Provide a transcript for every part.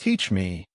Teach me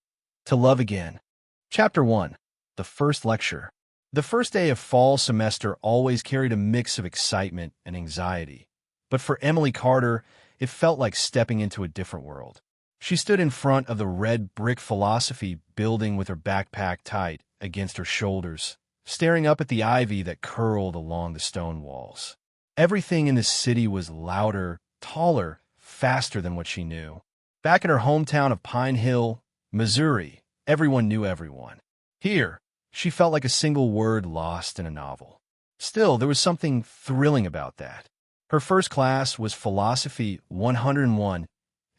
to love again. Chapter 1. The first lecture. The first day of fall semester always carried a mix of excitement and anxiety. But for Emily Carter, it felt like stepping into a different world. She stood in front of the red brick philosophy building with her backpack tight against her shoulders, staring up at the ivy that curled along the stone walls. Everything in the city was louder, taller, faster than what she knew. Back in her hometown of Pine Hill, Missouri, everyone knew everyone. Here, she felt like a single word lost in a novel. Still, there was something thrilling about that. Her first class was Philosophy 101,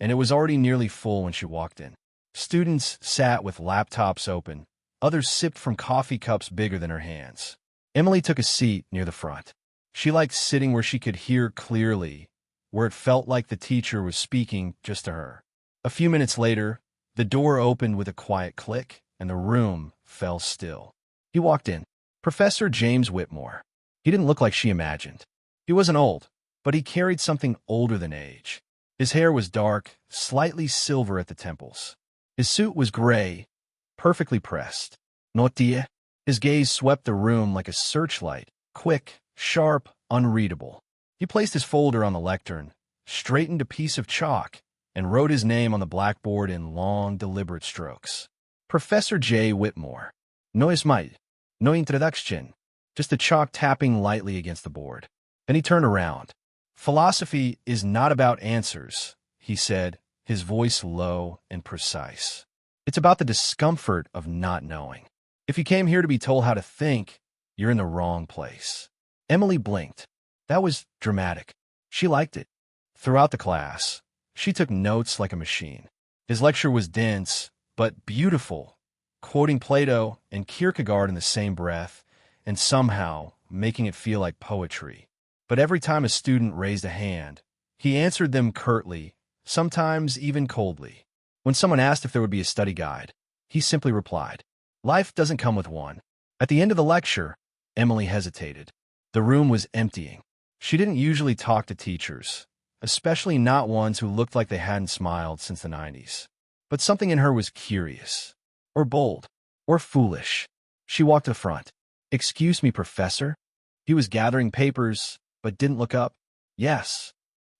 and it was already nearly full when she walked in. Students sat with laptops open. Others sipped from coffee cups bigger than her hands. Emily took a seat near the front. She liked sitting where she could hear clearly, where it felt like the teacher was speaking just to her. A few minutes later, the door opened with a quiet click, and the room fell still. He walked in. Professor James Whitmore. He didn't look like she imagined. He wasn't old, but he carried something older than age. His hair was dark, slightly silver at the temples. His suit was gray, perfectly pressed. Notier. His gaze swept the room like a searchlight, quick, sharp, unreadable. He placed his folder on the lectern, straightened a piece of chalk, and wrote his name on the blackboard in long, deliberate strokes. Professor J. Whitmore. No esmalte. No introduction. Just the chalk tapping lightly against the board. Then he turned around. Philosophy is not about answers, he said, his voice low and precise. It's about the discomfort of not knowing. If you came here to be told how to think, you're in the wrong place. Emily blinked. That was dramatic. She liked it. Throughout the class, she took notes like a machine. His lecture was dense, but beautiful, quoting Plato and Kierkegaard in the same breath, and somehow making it feel like poetry. But every time a student raised a hand, he answered them curtly, sometimes even coldly. When someone asked if there would be a study guide, he simply replied, "Life doesn't come with one." At the end of the lecture, Emily hesitated. The room was emptying. She didn't usually talk to teachers, especially not ones who looked like they hadn't smiled since the 90s. But something in her was curious, or bold, or foolish. She walked to the front. "Excuse me, Professor." He was gathering papers, but didn't look up. "Yes.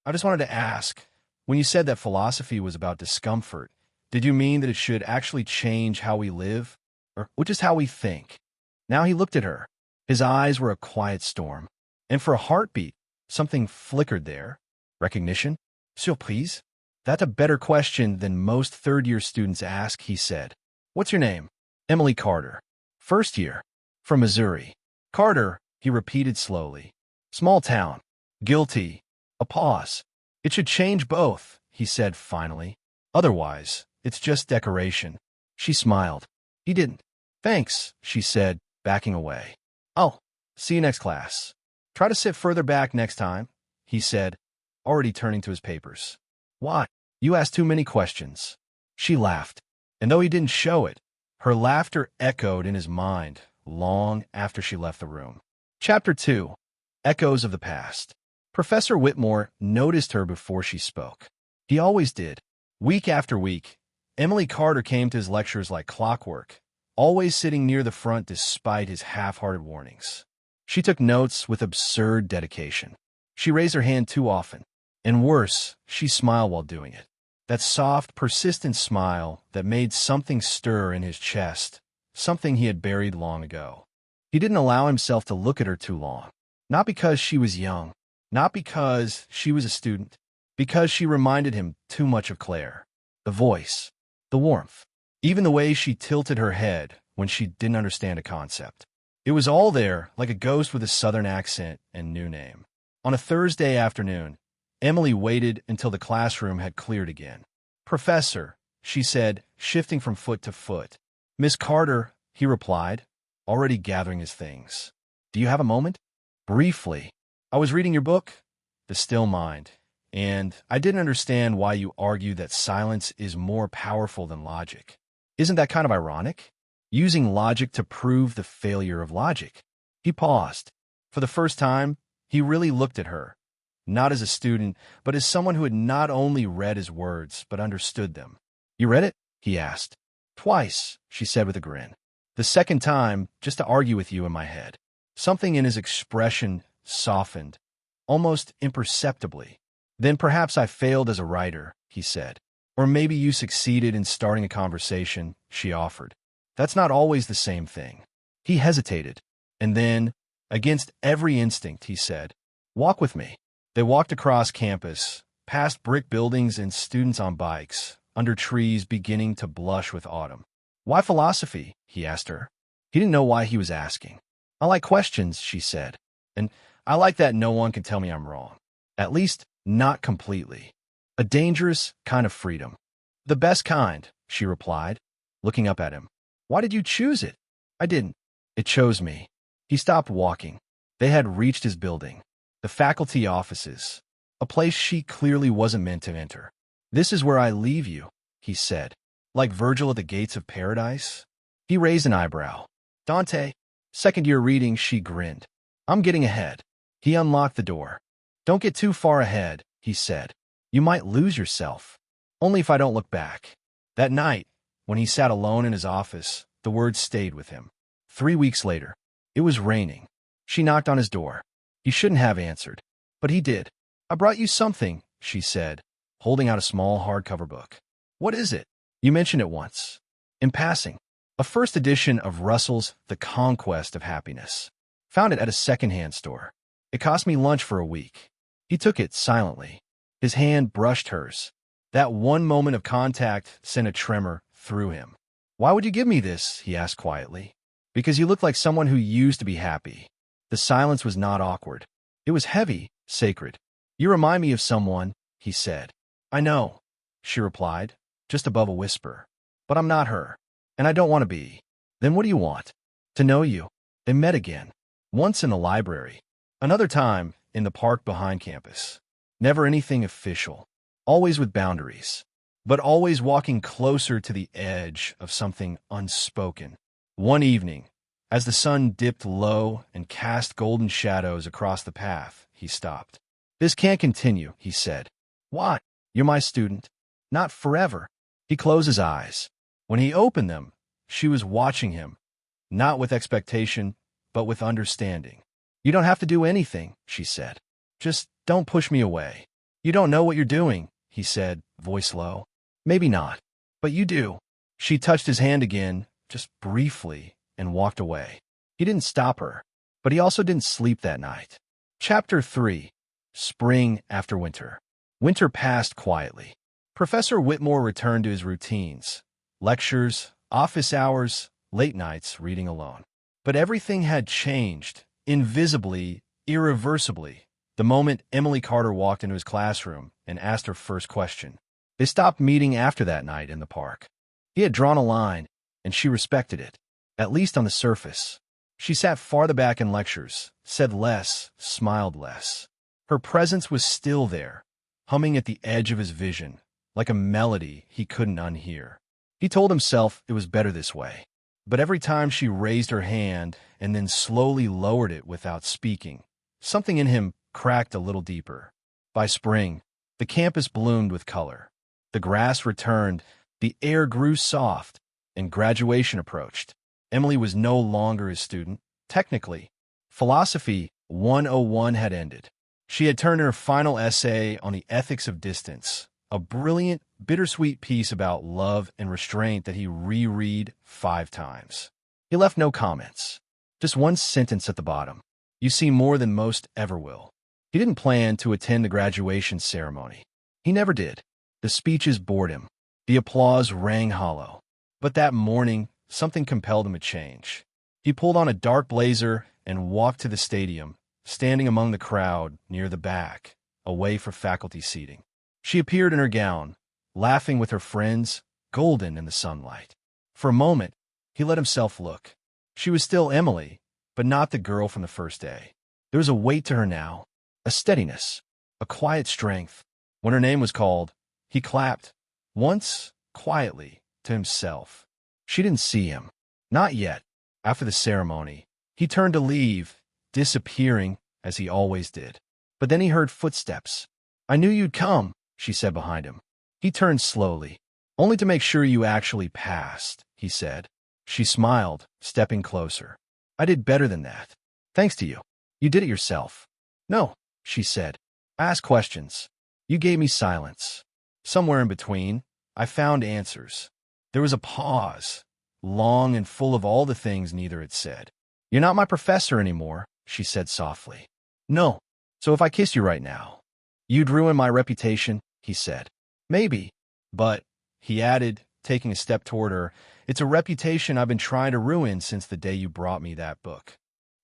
I just wanted to ask, when you said that philosophy was about discomfort, did you mean that it should actually change how we live, or just how we think?" Now he looked at her. His eyes were a quiet storm, and for a heartbeat, something flickered there. Recognition? Surprise? That's a better question than most third-year students ask, he said. "What's your name?" "Emily Carter." "First year." "From Missouri." "Carter," he repeated slowly. "Small town." "Guilty." A pause. "It should change both," he said finally. "Otherwise, it's just decoration." She smiled. He didn't. "Thanks," she said, backing away. "Oh, see you next class. Try to sit further back next time," he said, already turning to his papers. "Why? You asked too many questions." She laughed, and though he didn't show it, her laughter echoed in his mind long after she left the room. Chapter 2. Echoes of the Past. Professor Whitmore noticed her before she spoke. He always did. Week after week, Emily Carter came to his lectures like clockwork, always sitting near the front despite his half-hearted warnings. She took notes with absurd dedication. She raised her hand too often, and worse, she smiled while doing it. That soft, persistent smile that made something stir in his chest, something he had buried long ago. He didn't allow himself to look at her too long, not because she was young, not because she was a student, because she reminded him too much of Claire. The voice, the warmth, even the way she tilted her head when she didn't understand a concept. It was all there, like a ghost with a southern accent and new name. On a Thursday afternoon, Emily waited until the classroom had cleared again. "Professor," she said, shifting from foot to foot. "Miss Carter," he replied, already gathering his things. "Do you have a moment?" "Briefly. I was reading your book, The Still Mind, and I didn't understand why you argue that silence is more powerful than logic. Isn't that kind of ironic? Using logic to prove the failure of logic." He paused. For the first time, he really looked at her, not as a student, but as someone who had not only read his words, but understood them. "You read it?" he asked. Twice, she said with a grin. The second time, just to argue with you in my head. Something in his expression softened, almost imperceptibly. Then perhaps I failed as a writer, he said. Or maybe you succeeded in starting a conversation, she offered. That's not always the same thing. He hesitated, and then, against every instinct, he said, walk with me. They walked across campus, past brick buildings and students on bikes, under trees beginning to blush with autumn. Why philosophy? He asked her. He didn't know why he was asking. I like questions, she said, and I like that no one can tell me I'm wrong. At least, not completely. A dangerous kind of freedom. The best kind, she replied, looking up at him. Why did you choose it? I didn't. It chose me. He stopped walking. They had reached his building. The faculty offices. A place she clearly wasn't meant to enter. This is where I leave you, he said. Like Virgil at the gates of paradise? He raised an eyebrow. Dante. Second-year reading, she grinned. I'm getting ahead. He unlocked the door. Don't get too far ahead, he said. You might lose yourself. Only if I don't look back. That night, when he sat alone in his office, the words stayed with him. 3 weeks later, it was raining. She knocked on his door. He shouldn't have answered, but he did. I brought you something, she said, holding out a small hardcover book. What is it? You mentioned it once. In passing. A first edition of Russell's The Conquest of Happiness. Found it at a second-hand store. It cost me lunch for a week. He took it silently. His hand brushed hers. That one moment of contact sent a tremor through him. Why would you give me this? He asked quietly. Because you look like someone who used to be happy. The silence was not awkward. It was heavy, sacred. You remind me of someone, he said. I know, she replied, just above a whisper. But I'm not her. And I don't want to be. Then what do you want? To know you. They met again. Once in the library. Another time in the park behind campus. Never anything official. Always with boundaries. But always walking closer to the edge of something unspoken. One evening, as the sun dipped low and cast golden shadows across the path, he stopped. This can't continue, he said. Why? You're my student. Not forever. He closed his eyes. When he opened them, she was watching him, not with expectation, but with understanding. You don't have to do anything, she said. Just don't push me away. You don't know what you're doing, he said, voice low. Maybe not, but you do. She touched his hand again, just briefly, and walked away. He didn't stop her, but he also didn't sleep that night. Chapter 3. Spring after winter. Winter passed quietly. Professor Whitmore returned to his routines. Lectures, office hours, late nights reading alone. But everything had changed, invisibly, irreversibly, the moment Emily Carter walked into his classroom and asked her first question. They stopped meeting after that night in the park. He had drawn a line, and she respected it, at least on the surface. She sat farther back in lectures, said less, smiled less. Her presence was still there, humming at the edge of his vision, like a melody he couldn't unhear. He told himself it was better this way. But every time she raised her hand and then slowly lowered it without speaking, something in him cracked a little deeper. By spring, the campus bloomed with color. The grass returned, the air grew soft, and graduation approached. Emily was no longer his student. Technically, Philosophy 101 had ended. She had turned in her final essay on the ethics of distance, a brilliant, bittersweet piece about love and restraint that he reread 5 times. He left no comments, just one sentence at the bottom. You see more than most ever will. He didn't plan to attend the graduation ceremony. He never did. The speeches bored him. The applause rang hollow. But that morning, something compelled him to change. He pulled on a dark blazer and walked to the stadium, standing among the crowd near the back, away from faculty seating. She appeared in her gown, laughing with her friends, golden in the sunlight. For a moment, he let himself look. She was still Emily, but not the girl from the first day. There was a weight to her now, a steadiness, a quiet strength. When her name was called, he clapped, once, quietly, to himself. She didn't see him. Not yet. After the ceremony, he turned to leave, disappearing, as he always did. But then he heard footsteps. I knew you'd come, she said behind him. He turned slowly. Only to make sure you actually passed, he said. She smiled, stepping closer. I did better than that. Thanks to you. You did it yourself. No, she said. I asked questions. You gave me silence. Somewhere in between, I found answers. There was a pause, long and full of all the things neither had said. You're not my professor anymore, she said softly. No. So if I kissed you right now, you'd ruin my reputation, he said. Maybe. But, he added, taking a step toward her, it's a reputation I've been trying to ruin since the day you brought me that book.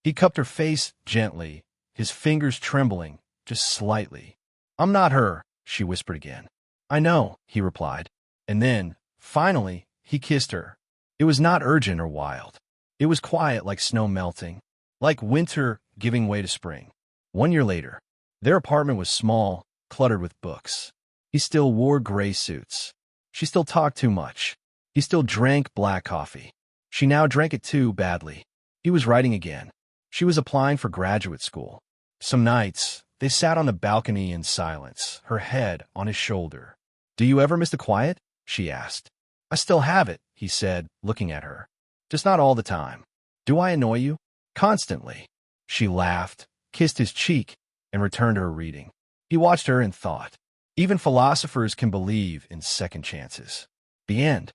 He cupped her face gently, his fingers trembling, just slightly. I'm not her, she whispered again. I know, he replied. And then, finally, he kissed her. It was not urgent or wild. It was quiet like snow melting, like winter giving way to spring. 1 year later, their apartment was small, cluttered with books. He still wore gray suits. She still talked too much. He still drank black coffee. She now drank it too badly. He was writing again. She was applying for graduate school. Some nights, they sat on the balcony in silence, her head on his shoulder. Do you ever miss the quiet? She asked. I still have it, he said, looking at her. Just not all the time. Do I annoy you? Constantly. She laughed, kissed his cheek, and returned to her reading. He watched her and thought. Even philosophers can believe in second chances. The end.